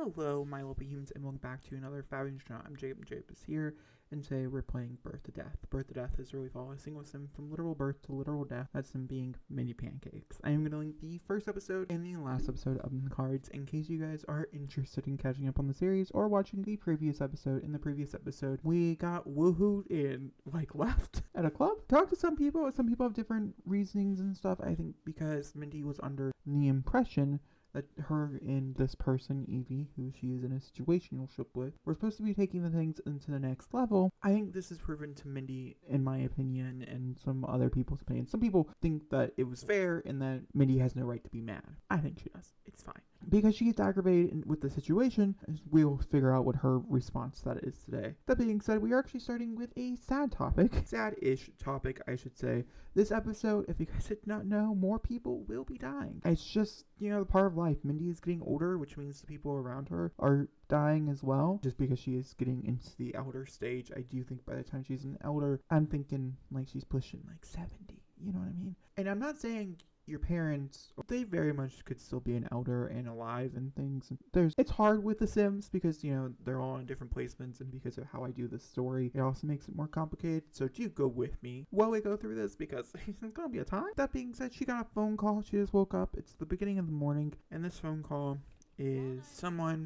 Hello, my little humans, and welcome back to another fabulous channel. I'm Jacobishere, and today we're playing Birth to Death. Birth to Death is where we follow a single sim from literal birth to literal death. That's them being Mindy pancakes. I am going to link the first episode and the last episode up in the cards in case you guys are interested in catching up on the series or watching the previous episode. In the previous episode, we got woohooed and left at a club. Talked to some people. Some people have different reasonings and stuff. I think because Mindy was under the impression that her and this person, EVIE, who she is in a situationship with, were supposed to be taking the things into the next level. I think this is proven to Mindy, in my opinion, and some other people's opinion. Some people think that it was fair and that Mindy has no right to be mad. I think she does. It's fine. Because she gets aggravated with the situation, we'll figure out what her response to that is today. That being said, we are actually starting with a sad topic. Sad-ish topic, I should say. This episode, if you guys did not know, more people will be dying. It's just, the part of life. Mindy is getting older, which means the people around her are dying as well. Just because she is getting into the elder stage, I do think by the time she's an elder, I'm thinking she's pushing 70. You know what I mean? And I'm not saying your parents, they very much could still be an elder and alive and things. It's hard with the Sims because, they're all in different placements, and because of how I do this story, it also makes it more complicated. So do go with me while we go through this because it's gonna be a time. That being said, she got a phone call. She just woke up. It's the beginning of the morning, and this phone call is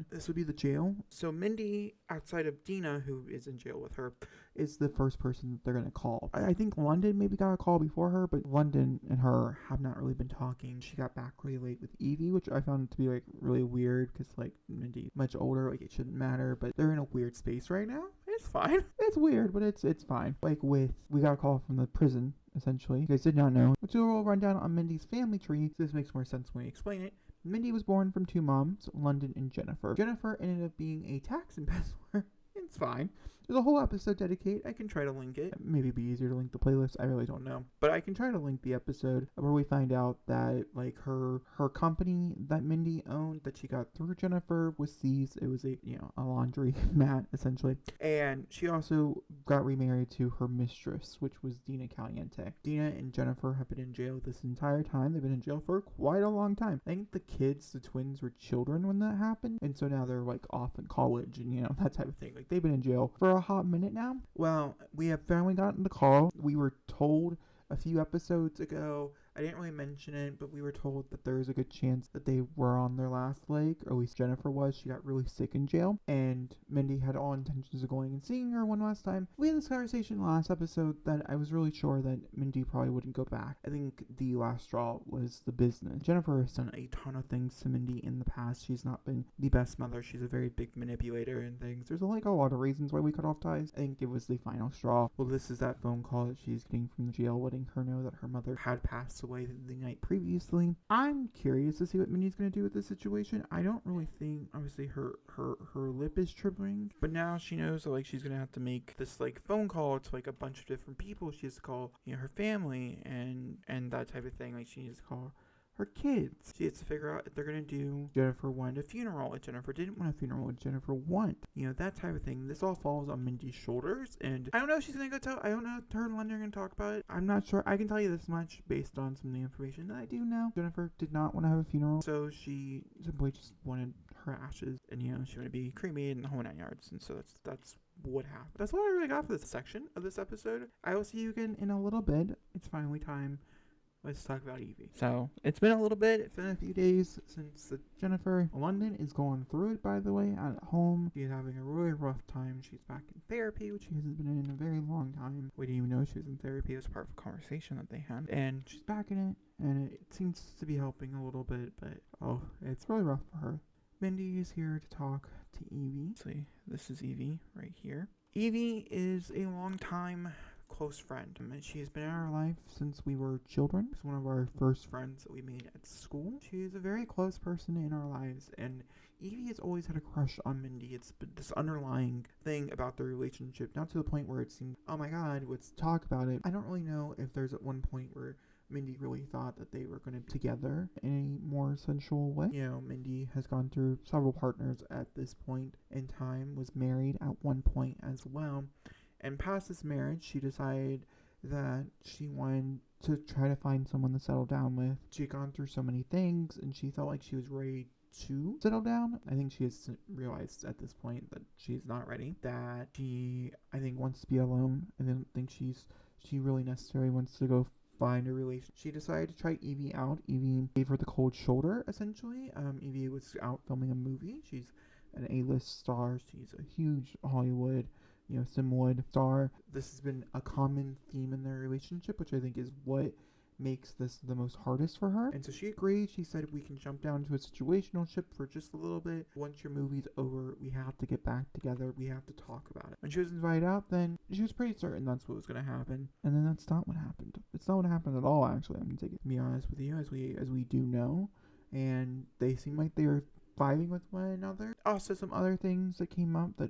this would be the jail. So Mindy, outside of Dina, who is in jail with her, is the first person that they're going to call. I think London maybe got a call before her, but London and her have not really been talking. She got back really late with EVIE, which I found to be really weird because Mindy much older, it shouldn't matter, but they're in a weird space right now. It's fine. It's weird, but it's fine. We got a call from the prison, essentially. You guys did not know. Let's do a little rundown on Mindy's family tree, so this makes more sense when we explain it. Mindy was born from two moms, London and Jennifer. Jennifer ended up being a tax embezzler. It's fine. There's a whole episode dedicated. I can try to link it. Maybe it'd be easier to link the playlist. I really don't know. But I can try to link the episode where we find out that her company that Mindy owned that she got through Jennifer was seized. It was a laundry mat essentially. And she also got remarried to her mistress, which was Dina Caliente. Dina and Jennifer have been in jail this entire time. They've been in jail for quite a long time. I think the twins were children when that happened. And so now they're off in college and that type of thing. They've been in jail for a hot minute now. Well, we have finally gotten the call. We were told a few episodes ago, I didn't really mention it, but we were told that there is a good chance that they were on their last leg, or at least Jennifer was. She got really sick in jail, and Mindy had all intentions of going and seeing her one last time. We had this conversation last episode that I was really sure that Mindy probably wouldn't go back. I think the last straw was the business. Jennifer has done a ton of things to Mindy in the past. She's not been the best mother. She's a very big manipulator and things. There's a lot of reasons why we cut off ties. I think it was the final straw. Well, this is that phone call that she's getting from the jail, letting her know that her mother had passed away the night previously. I'm curious to see what Mindy's going to do with this situation. I don't really think, obviously, her lip is trembling, but now she knows that she's going to have to make this phone call to a bunch of different people. She has to call her family and that type of thing. She needs to call her kids. She has to figure out if they're going to do Jennifer wanted a funeral, if Jennifer didn't want a funeral, what Jennifer want. That type of thing. This all falls on Mindy's shoulders, and I don't know if she's going to go tell, I don't know if her and London are going to talk about it. I'm not sure. I can tell you this much based on some of the information that I do know. Jennifer did not want to have a funeral, so she simply just wanted her ashes, and she wanted to be cremated in the whole 9 yards, and so that's what happened. That's all I really got for this section of this episode. I will see you again in a little bit. It's finally time. Let's talk about EVIE. So, it's been a little bit. It's been a few days since Jennifer. London is going through it, by the way, at home. She's having a really rough time. She's back in therapy, which she hasn't been in a very long time. We didn't even know she was in therapy. It was part of a conversation that they had. And she's back in it, and it seems to be helping a little bit, but, it's really rough for her. Mindy is here to talk to EVIE. See, this is EVIE right here. EVIE is a long-time close friend. She has been in our life since we were children. She's one of our first friends that we made at school. She is a very close person in our lives, and EVIE has always had a crush on Mindy. It's been this underlying thing about their relationship, not to the point where it seemed, oh my god, let's talk about it. I don't really know if there's at one point where Mindy really thought that they were going to be together in a more sensual way. Mindy has gone through several partners at this point in time, was married at one point as well. And past this marriage, she decided that she wanted to try to find someone to settle down with. She had gone through so many things, and she felt like she was ready to settle down. I think she has realized at this point that she's not ready, that she, I think, wants to be alone. I don't think she really necessarily wants to go find a relation. She decided to try Evie out. Evie gave her the cold shoulder, essentially. Evie was out filming a movie. She's an A-list star. She's a huge Hollywood, Simwood star. This has been a common theme in their relationship, which I think is what makes this the most hardest for her. And so she agreed. She said, we can jump down to a situational ship for just a little bit. Once your movie's over, we have to get back together. We have to talk about it. When she was invited out, then she was pretty certain that's what was going to happen. And then that's not what happened. It's not what happened at all, actually. I'm going to be honest with you, as we do know. And they seem like they were fighting with one another. Also, some other things that came up that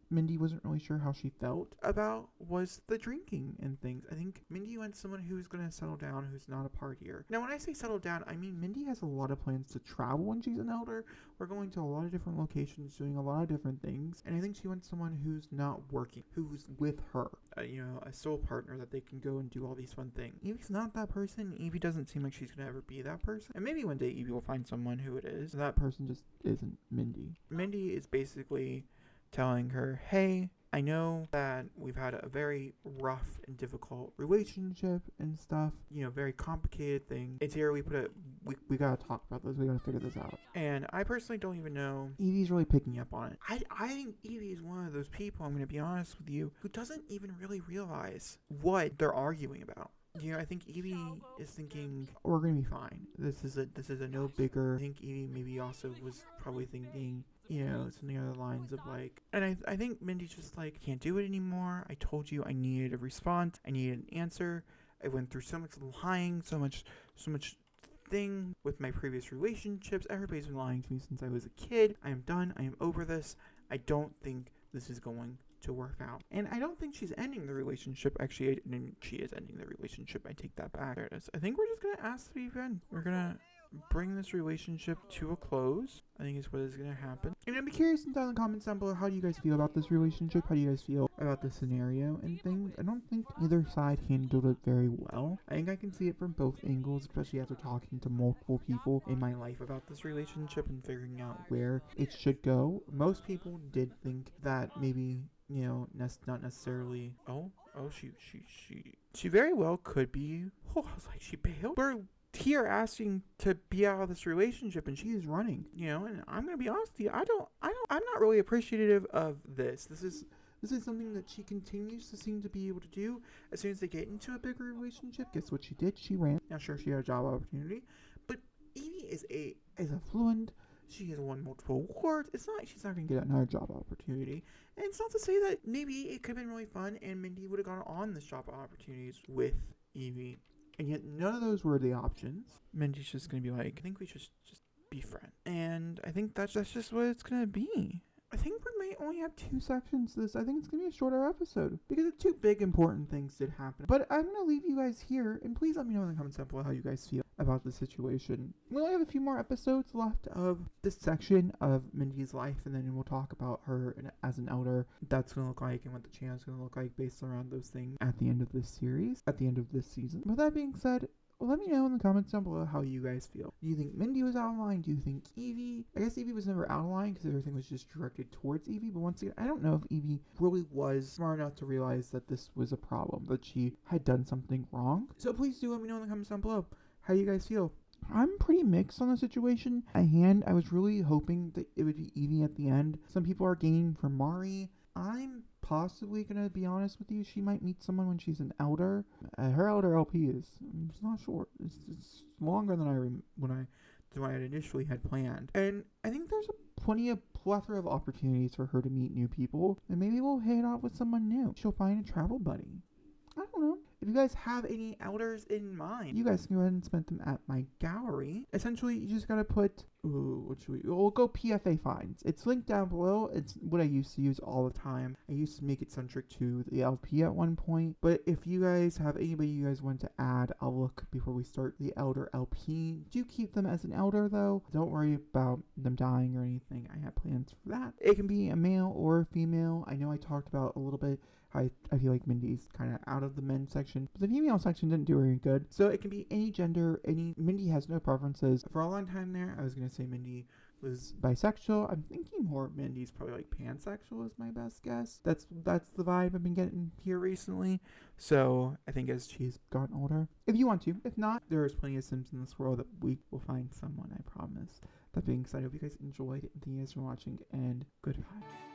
Mindy wasn't really sure how she felt about was the drinking and things. I think Mindy wants someone who's going to settle down, who's not a partier. Now, when I say settle down, I mean Mindy has a lot of plans to travel when she's an elder. We're going to a lot of different locations, doing a lot of different things. And I think she wants someone who's not working, who's with her. A soul partner that they can go and do all these fun things. Evie's not that person. Evie doesn't seem like she's going to ever be that person. And maybe one day Evie will find someone who it is. That person just isn't Mindy. Mindy is basically telling her, hey, I know that we've had a very rough and difficult relationship and stuff, very complicated thing. It's here, we gotta talk about this, we gotta figure this out. And I personally don't even know Evie's really picking up on it. I think Evie is one of those people, I'm gonna be honest with you, who doesn't even really realize what they're arguing about. I think Evie is thinking, we're gonna be fine. This is a no bigger. I think Evie maybe also was probably thinking, something along the lines of like, and I think Mindy's just like, can't do it anymore. I told you I needed a response. I needed an answer. I went through so much lying, so much thing with my previous relationships. Everybody's been lying to me since I was a kid. I am done. I am over this. I don't think this is going to work out. And I don't think she's ending the relationship. Actually, she is ending the relationship. I take that back. There it is. I think we're just going to ask to be friends. We're going to bring this relationship to a close. I think is what is going to happen. And I'd be curious down in the comments down below, how do you guys feel about this relationship? How do you guys feel about this scenario and things? I don't think either side handled it very well. I think I can see it from both angles, especially after talking to multiple people in my life about this relationship and figuring out where it should go. Most people did think that maybe, not necessarily, she very well could be, I was like, she bailed? We're here asking to be out of this relationship and she is running, and I'm gonna be honest with you, I'm not really appreciative of this. This is something that she continues to seem to be able to do. As soon as they get into a bigger relationship, guess what she did? She ran. Now sure, she had a job opportunity, but Evie is affluent. She has won multiple awards. It's not like she's not gonna get another job opportunity. And it's not to say that maybe it could have been really fun and Mindy would have gone on this job opportunities with Evie. And yet none of those were the options. Mindy's just going to be like, I think we should just be friends. And I think that's just what it's going to be. I think we may only have 2 sections to this. I think it's going to be a shorter episode because the 2 big important things did happen. But I'm going to leave you guys here, and please let me know in the comments down below how you guys feel about the situation. We only have a few more episodes left of this section of Mindy's life, and then we'll talk about her as an elder, what that's going to look like, and what the channel is going to look like based around those things at the end of this series, at the end of this season. With that being said, let me know in the comments down below how you guys feel. Do you think Mindy was out of line? Do you think Evie? I guess Evie was never out of line because everything was just directed towards Evie. But once again, I don't know if Evie really was smart enough to realize that this was a problem, that she had done something wrong. So please do let me know in the comments down below how you guys feel. I'm pretty mixed on the situation. At hand, I was really hoping that it would be Evie at the end. Some people are gaining for Mari. I'm possibly gonna be honest with you. She might meet someone when she's an elder. Her elder LP is, it's not short. It's longer than when I had initially had planned. And I think there's a plethora of opportunities for her to meet new people. And maybe we'll head off with someone new. She'll find a travel buddy. I don't know. If you guys have any elders in mind, you guys can go ahead and spend them at my gallery. Essentially, you just gotta put, we'll go PFA finds. It's linked down below. It's what I used to use all the time. I used to make it centric to the LP at one point. But if you guys have anybody you guys want to add, I'll look before we start the elder LP. Do keep them as an elder though. Don't worry about them dying or anything. I have plans for that. It can be a male or a female. I know I talked about a little bit. I feel like Mindy's kind of out of the men's section, but the female section didn't do very good. So it can be any gender, Mindy has no preferences. For a long time there, I was going to say Mindy was bisexual. I'm thinking more Mindy's probably like pansexual is my best guess. That's the vibe I've been getting here recently. So I think as she's gotten older, if you want to, if not, there is plenty of Sims in this world that we will find someone, I promise. That being said, I hope you guys enjoyed. Thank you guys for watching, and goodbye.